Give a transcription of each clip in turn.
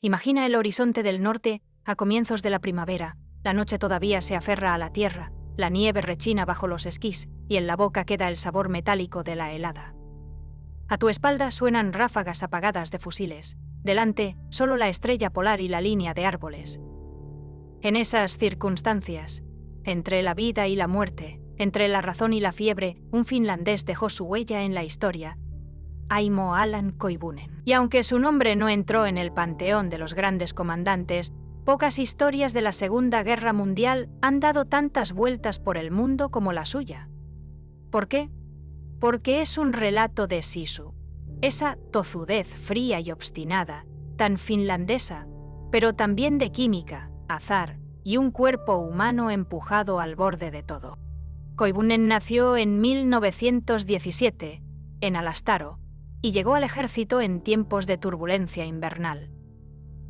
Imagina el horizonte del norte a comienzos de la primavera. La noche todavía se aferra a la tierra, la nieve rechina bajo los esquís y en la boca queda el sabor metálico de la helada. A tu espalda suenan ráfagas apagadas de fusiles. Delante, solo la estrella polar y la línea de árboles. En esas circunstancias, entre la vida y la muerte, entre la razón y la fiebre, un finlandés dejó su huella en la historia, Aimo Alan Koivunen. Y aunque su nombre no entró en el panteón de los grandes comandantes, pocas historias de la Segunda Guerra Mundial han dado tantas vueltas por el mundo como la suya. ¿Por qué? Porque es un relato de sisu, esa tozudez fría y obstinada, tan finlandesa, pero también de química, azar y un cuerpo humano empujado al borde de todo. Koivunen nació en 1917, en Alastaro, y llegó al ejército en tiempos de turbulencia invernal.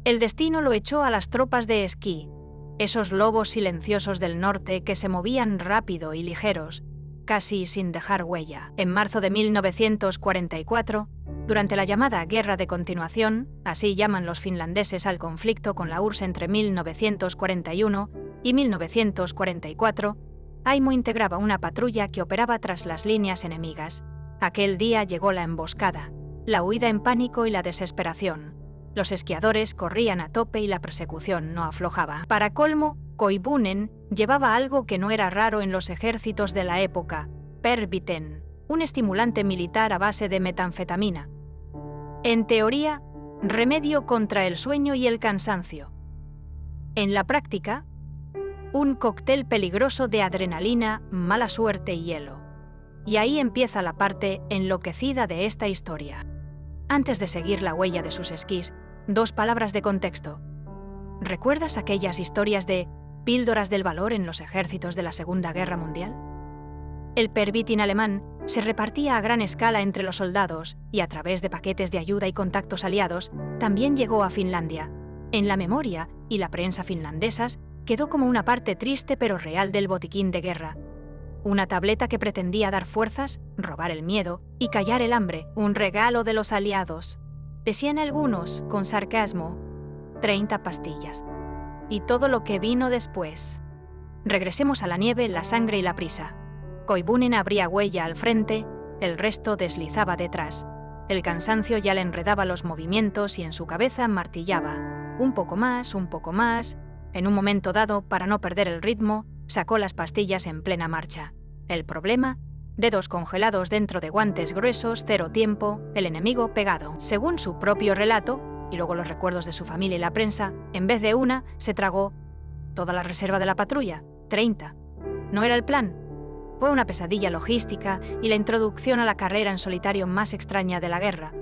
El destino lo echó a las tropas de esquí, esos lobos silenciosos del norte que se movían rápido y ligeros, casi sin dejar huella. En marzo de 1944, durante la llamada Guerra de Continuación, así llaman los finlandeses al conflicto con la URSS entre 1941 y 1944, Aimo integraba una patrulla que operaba tras las líneas enemigas. Aquel día llegó la emboscada, la huida en pánico y la desesperación. Los esquiadores corrían a tope y la persecución no aflojaba. Para colmo, Koivunen llevaba algo que no era raro en los ejércitos de la época, Pervitin, un estimulante militar a base de metanfetamina. En teoría, remedio contra el sueño y el cansancio. En la práctica, un cóctel peligroso de adrenalina, mala suerte y hielo. Y ahí empieza la parte enloquecida de esta historia. Antes de seguir la huella de sus esquís, 2 palabras de contexto. ¿Recuerdas aquellas historias de píldoras del valor en los ejércitos de la Segunda Guerra Mundial? El Pervitin alemán se repartía a gran escala entre los soldados y a través de paquetes de ayuda y contactos aliados, también llegó a Finlandia. En la memoria y la prensa finlandesas quedó como una parte triste pero real del botiquín de guerra. Una tableta que pretendía dar fuerzas, robar el miedo y callar el hambre, un regalo de los aliados. Decían algunos, con sarcasmo, 30 pastillas. Y todo lo que vino después. Regresemos a la nieve, la sangre y la prisa. Koivunen abría huella al frente, el resto deslizaba detrás. El cansancio ya le enredaba los movimientos y en su cabeza martillaba. Un poco más, un poco más. En un momento dado, para no perder el ritmo, sacó las pastillas en plena marcha. El problema, dedos congelados dentro de guantes gruesos, 0 tiempo, el enemigo pegado. Según su propio relato, y luego los recuerdos de su familia y la prensa, en vez de una, se tragó toda la reserva de la patrulla, 30. No era el plan. Fue una pesadilla logística y la introducción a la carrera en solitario más extraña de la guerra.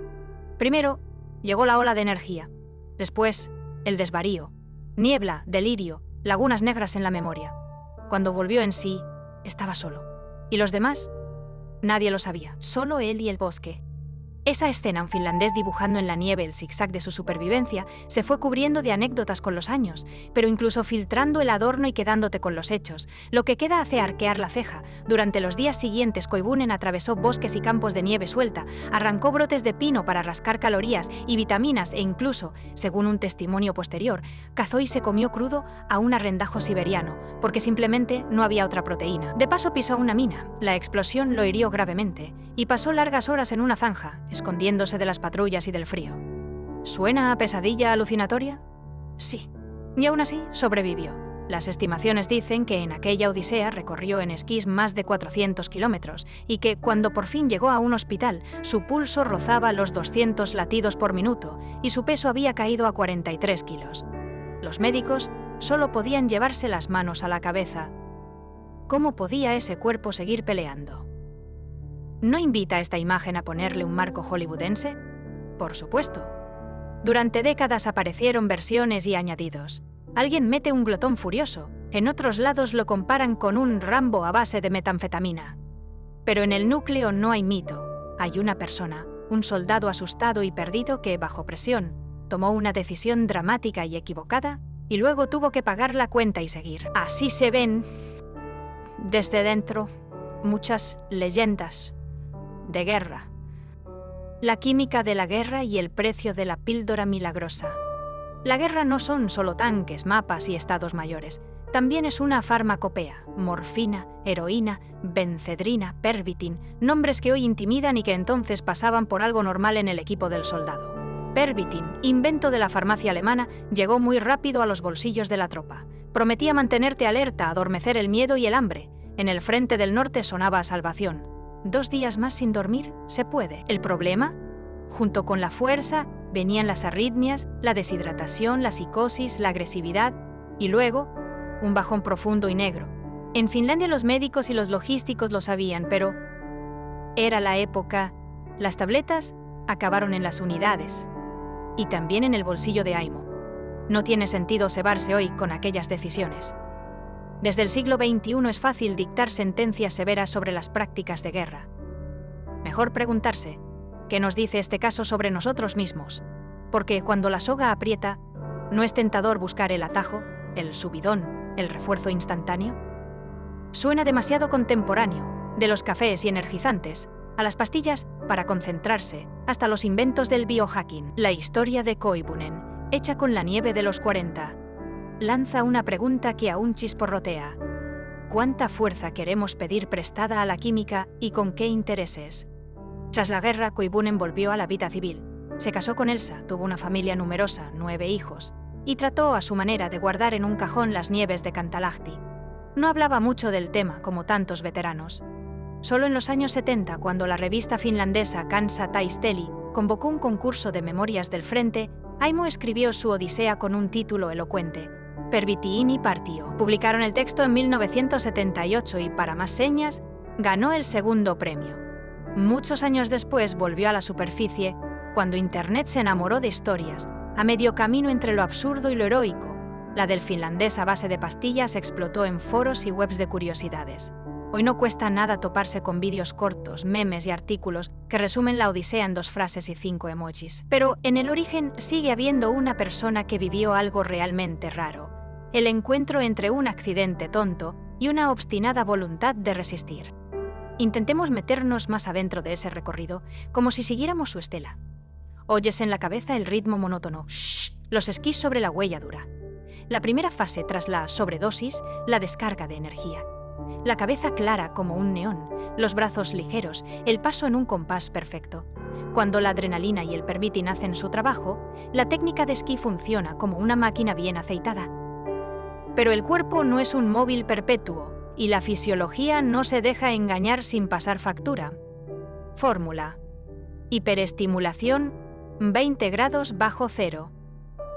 Primero, llegó la ola de energía. Después, el desvarío. Niebla, delirio, lagunas negras en la memoria. Cuando volvió en sí, estaba solo. ¿Y los demás? Nadie lo sabía, solo él y el bosque. Esa escena, un finlandés dibujando en la nieve el zigzag de su supervivencia, se fue cubriendo de anécdotas con los años, pero incluso filtrando el adorno y quedándote con los hechos. Lo que queda hace arquear la ceja. Durante los días siguientes, Koivunen atravesó bosques y campos de nieve suelta, arrancó brotes de pino para rascar calorías y vitaminas e incluso, según un testimonio posterior, cazó y se comió crudo a un arrendajo siberiano, porque simplemente no había otra proteína. De paso pisó una mina. La explosión lo hirió gravemente y pasó largas horas en una zanja, escondiéndose de las patrullas y del frío. ¿Suena a pesadilla alucinatoria? Sí. Y aún así sobrevivió. Las estimaciones dicen que en aquella odisea recorrió en esquís más de 400 kilómetros y que, cuando por fin llegó a un hospital, su pulso rozaba los 200 latidos por minuto y su peso había caído a 43 kilos. Los médicos solo podían llevarse las manos a la cabeza. ¿Cómo podía ese cuerpo seguir peleando? ¿No invita esta imagen a ponerle un marco hollywoodense? Por supuesto. Durante décadas aparecieron versiones y añadidos. Alguien mete un glotón furioso, en otros lados lo comparan con un Rambo a base de metanfetamina. Pero en el núcleo no hay mito, hay una persona, un soldado asustado y perdido que, bajo presión, tomó una decisión dramática y equivocada y luego tuvo que pagar la cuenta y seguir. Así se ven, desde dentro, muchas leyendas de guerra. La química de la guerra y el precio de la píldora milagrosa. La guerra no son solo tanques, mapas y estados mayores. También es una farmacopea: morfina, heroína, bencedrina, pervitin, nombres que hoy intimidan y que entonces pasaban por algo normal en el equipo del soldado. Pervitin, invento de la farmacia alemana, llegó muy rápido a los bolsillos de la tropa. Prometía mantenerte alerta, adormecer el miedo y el hambre. En el frente del norte sonaba a salvación. 2 días más sin dormir, se puede. ¿El problema? Junto con la fuerza, venían las arritmias, la deshidratación, la psicosis, la agresividad y luego, un bajón profundo y negro. En Finlandia los médicos y los logísticos lo sabían, pero era la época. Las tabletas acabaron en las unidades y también en el bolsillo de Aimo. No tiene sentido cebarse hoy con aquellas decisiones. Desde el siglo XXI es fácil dictar sentencias severas sobre las prácticas de guerra. Mejor preguntarse, ¿qué nos dice este caso sobre nosotros mismos? Porque cuando la soga aprieta, ¿no es tentador buscar el atajo, el subidón, el refuerzo instantáneo? Suena demasiado contemporáneo, de los cafés y energizantes, a las pastillas para concentrarse, hasta los inventos del biohacking. La historia de Koivunen, hecha con la nieve de los 40, lanza una pregunta que aún chisporrotea. ¿Cuánta fuerza queremos pedir prestada a la química y con qué intereses? Tras la guerra, Koivunen volvió a la vida civil. Se casó con Elsa, tuvo una familia numerosa, 9 hijos, y trató a su manera de guardar en un cajón las nieves de Kantalahti. No hablaba mucho del tema, como tantos veteranos. Solo en los años 70, cuando la revista finlandesa Kansa Taisteli convocó un concurso de memorias del frente, Aimo escribió su odisea con un título elocuente: Pervitiini Partio. Publicaron el texto en 1978 y, para más señas, ganó el segundo premio. Muchos años después volvió a la superficie, cuando Internet se enamoró de historias, a medio camino entre lo absurdo y lo heroico. La del finlandés a base de pastillas explotó en foros y webs de curiosidades. Hoy no cuesta nada toparse con vídeos cortos, memes y artículos que resumen la odisea en 2 frases y 5 emojis. Pero en el origen sigue habiendo una persona que vivió algo realmente raro: el encuentro entre un accidente tonto y una obstinada voluntad de resistir. Intentemos meternos más adentro de ese recorrido, como si siguiéramos su estela. Oyes en la cabeza el ritmo monótono, los esquís sobre la huella dura. La primera fase tras la sobredosis, la descarga de energía. La cabeza clara como un neón, los brazos ligeros, el paso en un compás perfecto. Cuando la adrenalina y el pervitin hacen su trabajo, la técnica de esquí funciona como una máquina bien aceitada. Pero el cuerpo no es un móvil perpetuo, y la fisiología no se deja engañar sin pasar factura. Fórmula: hiperestimulación, 20 grados bajo cero.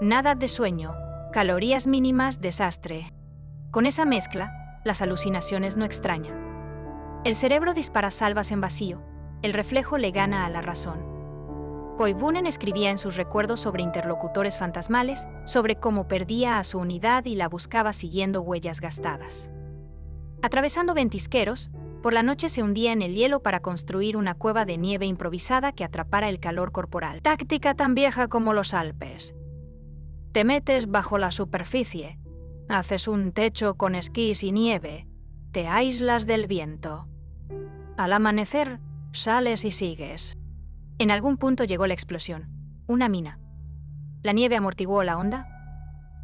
Nada de sueño, calorías mínimas, desastre. Con esa mezcla, las alucinaciones no extrañan. El cerebro dispara salvas en vacío, el reflejo le gana a la razón. Koivunen escribía en sus recuerdos sobre interlocutores fantasmales, sobre cómo perdía a su unidad y la buscaba siguiendo huellas gastadas. Atravesando ventisqueros, por la noche se hundía en el hielo para construir una cueva de nieve improvisada que atrapara el calor corporal. Táctica tan vieja como los Alpes. Te metes bajo la superficie, haces un techo con esquís y nieve, te aíslas del viento. Al amanecer, sales y sigues. En algún punto llegó la explosión, una mina. ¿La nieve amortiguó la onda?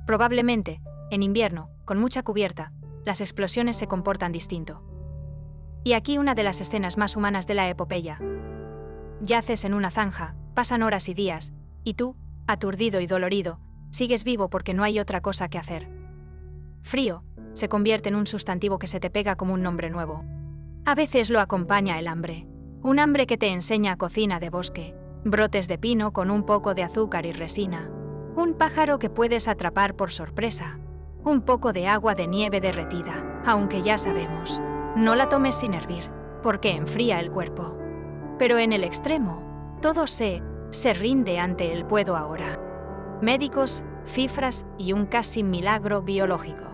Probablemente, en invierno, con mucha cubierta, las explosiones se comportan distinto. Y aquí una de las escenas más humanas de la epopeya. Yaces en una zanja, pasan horas y días, y tú, aturdido y dolorido, sigues vivo porque no hay otra cosa que hacer. Frío se convierte en un sustantivo que se te pega como un nombre nuevo. A veces lo acompaña el hambre. Un hambre que te enseña cocina de bosque, brotes de pino con un poco de azúcar y resina, un pájaro que puedes atrapar por sorpresa, un poco de agua de nieve derretida, aunque ya sabemos, no la tomes sin hervir, porque enfría el cuerpo. Pero en el extremo, todo se rinde ante el puedo ahora. Médicos, cifras y un casi milagro biológico.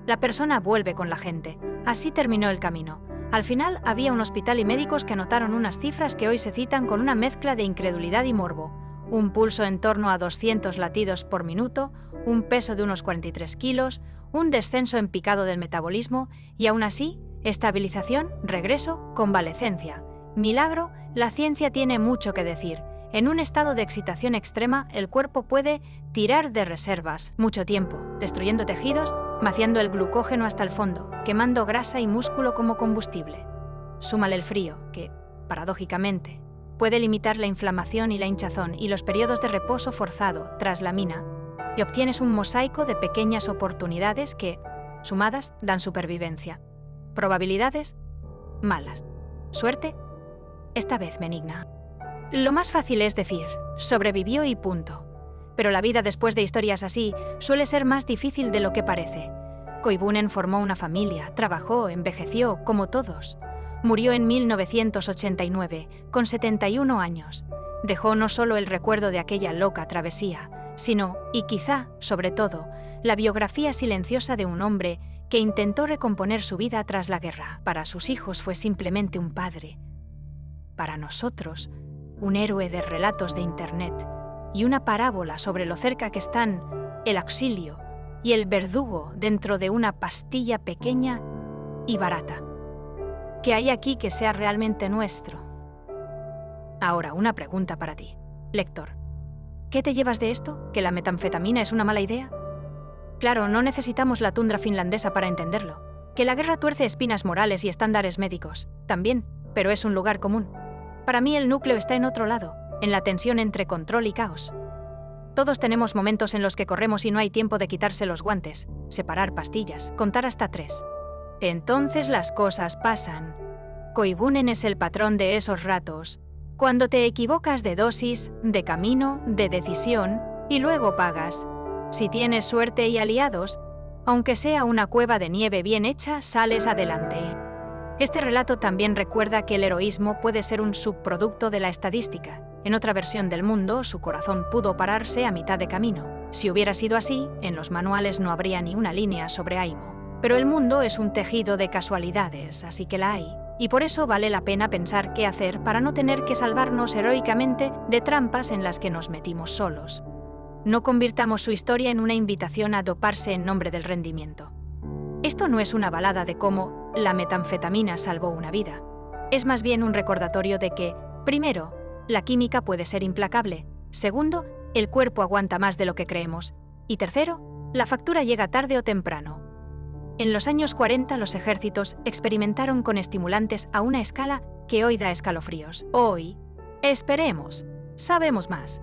La persona vuelve con la gente. Así terminó el camino. Al final había un hospital y médicos que anotaron unas cifras que hoy se citan con una mezcla de incredulidad y morbo. Un pulso en torno a 200 latidos por minuto, un peso de unos 43 kilos, un descenso en picado del metabolismo y aún así, estabilización, regreso, convalecencia. Milagro, la ciencia tiene mucho que decir. En un estado de excitación extrema, el cuerpo puede tirar de reservas mucho tiempo, destruyendo tejidos, vaciando el glucógeno hasta el fondo, quemando grasa y músculo como combustible. Súmale el frío, que, paradójicamente, puede limitar la inflamación y la hinchazón y los periodos de reposo forzado tras la mina, y obtienes un mosaico de pequeñas oportunidades que, sumadas, dan supervivencia. Probabilidades malas. Suerte, esta vez benigna. Lo más fácil es decir, sobrevivió y punto. Pero la vida después de historias así suele ser más difícil de lo que parece. Koivunen formó una familia, trabajó, envejeció, como todos. Murió en 1989, con 71 años. Dejó no solo el recuerdo de aquella loca travesía, sino, y quizá, sobre todo, la biografía silenciosa de un hombre que intentó recomponer su vida tras la guerra. Para sus hijos fue simplemente un padre. Para nosotros, un héroe de relatos de Internet y una parábola sobre lo cerca que están el auxilio y el verdugo dentro de una pastilla pequeña y barata. ¿Qué hay aquí que sea realmente nuestro? Ahora, una pregunta para ti, lector. ¿Qué te llevas de esto? ¿Que la metanfetamina es una mala idea? Claro, no necesitamos la tundra finlandesa para entenderlo. Que la guerra tuerce espinas morales y estándares médicos, también, pero es un lugar común. Para mí el núcleo está en otro lado, en la tensión entre control y caos. Todos tenemos momentos en los que corremos y no hay tiempo de quitarse los guantes, separar pastillas, contar hasta 3. Entonces las cosas pasan. Koivunen es el patrón de esos ratos, cuando te equivocas de dosis, de camino, de decisión, y luego pagas. Si tienes suerte y aliados, aunque sea una cueva de nieve bien hecha, sales adelante. Este relato también recuerda que el heroísmo puede ser un subproducto de la estadística. En otra versión del mundo, su corazón pudo pararse a mitad de camino. Si hubiera sido así, en los manuales no habría ni una línea sobre Aimo. Pero el mundo es un tejido de casualidades, así que la hay. Y por eso vale la pena pensar qué hacer para no tener que salvarnos heroicamente de trampas en las que nos metimos solos. No convirtamos su historia en una invitación a doparse en nombre del rendimiento. Esto no es una balada de cómo la metanfetamina salvó una vida. Es más bien un recordatorio de que, primero, la química puede ser implacable. Segundo, el cuerpo aguanta más de lo que creemos. Y tercero, la factura llega tarde o temprano. En los años 40 los ejércitos experimentaron con estimulantes a una escala que hoy da escalofríos. Hoy, esperemos, sabemos más.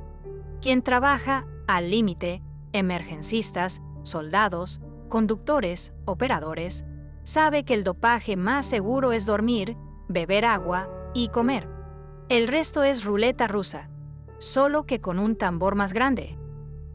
Quien trabaja al límite, emergencistas, soldados, conductores, operadores, sabe que el dopaje más seguro es dormir, beber agua y comer. El resto es ruleta rusa, solo que con un tambor más grande.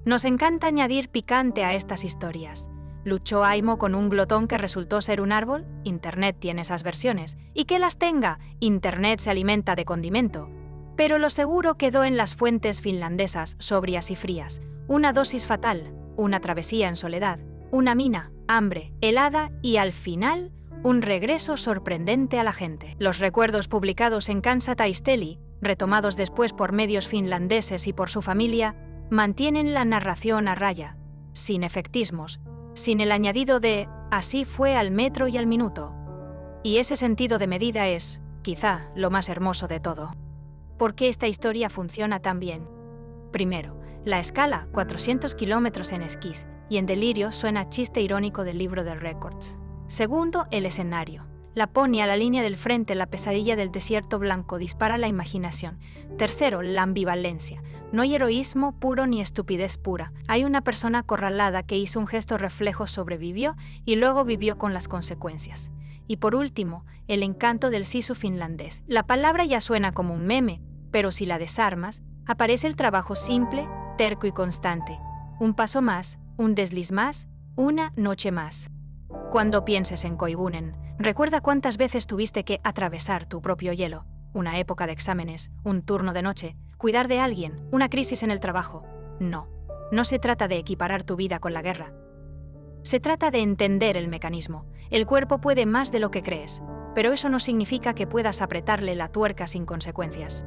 Nos encanta añadir picante a estas historias. ¿Luchó Aimo con un glotón que resultó ser un árbol? Internet tiene esas versiones. Y que las tenga, Internet se alimenta de condimento. Pero lo seguro quedó en las fuentes finlandesas, sobrias y frías. Una dosis fatal, una travesía en soledad, una mina, hambre, helada y al final, un regreso sorprendente a la gente. Los recuerdos publicados en Kansa Taisteli, retomados después por medios finlandeses y por su familia, mantienen la narración a raya, sin efectismos, sin el añadido de «así fue al metro y al minuto». Y ese sentido de medida es, quizá, lo más hermoso de todo. ¿Por qué esta historia funciona tan bien? Primero, la escala, 400 kilómetros en esquís, y en delirio suena chiste irónico del libro de récords. Segundo, el escenario. Laponia, la línea del frente, la pesadilla del desierto blanco, dispara la imaginación. Tercero, la ambivalencia. No hay heroísmo puro ni estupidez pura. Hay una persona acorralada que hizo un gesto reflejo, sobrevivió y luego vivió con las consecuencias. Y por último, el encanto del sisu finlandés. La palabra ya suena como un meme, pero si la desarmas, aparece el trabajo simple, terco y constante. Un paso más, un desliz más, una noche más. Cuando pienses en Koivunen, recuerda cuántas veces tuviste que atravesar tu propio hielo. Una época de exámenes, un turno de noche, cuidar de alguien, una crisis en el trabajo. No se trata de equiparar tu vida con la guerra. Se trata de entender el mecanismo. El cuerpo puede más de lo que crees, pero eso no significa que puedas apretarle la tuerca sin consecuencias.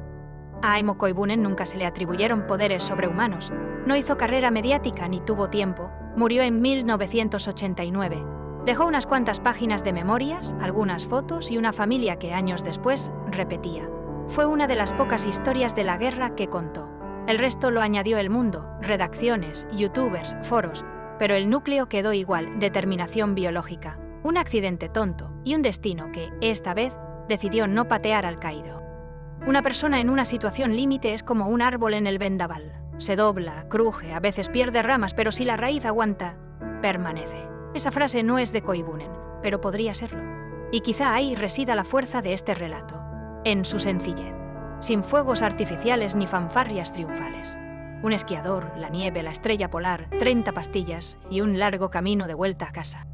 A Aimo Koivunen nunca se le atribuyeron poderes sobrehumanos. No hizo carrera mediática ni tuvo tiempo. Murió en 1989. Dejó unas cuantas páginas de memorias, algunas fotos y una familia que años después repetía. Fue una de las pocas historias de la guerra que contó. El resto lo añadió El Mundo, redacciones, youtubers, foros, pero el núcleo quedó igual: determinación biológica, un accidente tonto y un destino que, esta vez, decidió no patear al caído. Una persona en una situación límite es como un árbol en el vendaval. Se dobla, cruje, a veces pierde ramas, pero si la raíz aguanta, permanece. Esa frase no es de Koivunen, pero podría serlo. Y quizá ahí resida la fuerza de este relato, en su sencillez, sin fuegos artificiales ni fanfarrias triunfales. Un esquiador, la nieve, la estrella polar, 30 pastillas y un largo camino de vuelta a casa.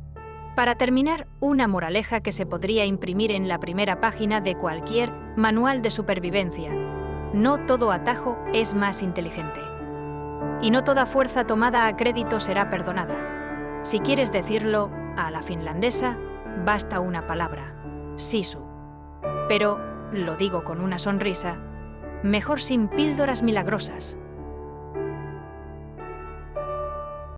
Para terminar, una moraleja que se podría imprimir en la primera página de cualquier manual de supervivencia: no todo atajo es más inteligente. Y no toda fuerza tomada a crédito será perdonada. Si quieres decirlo a la finlandesa, basta una palabra: sisu. Pero, lo digo con una sonrisa, mejor sin píldoras milagrosas,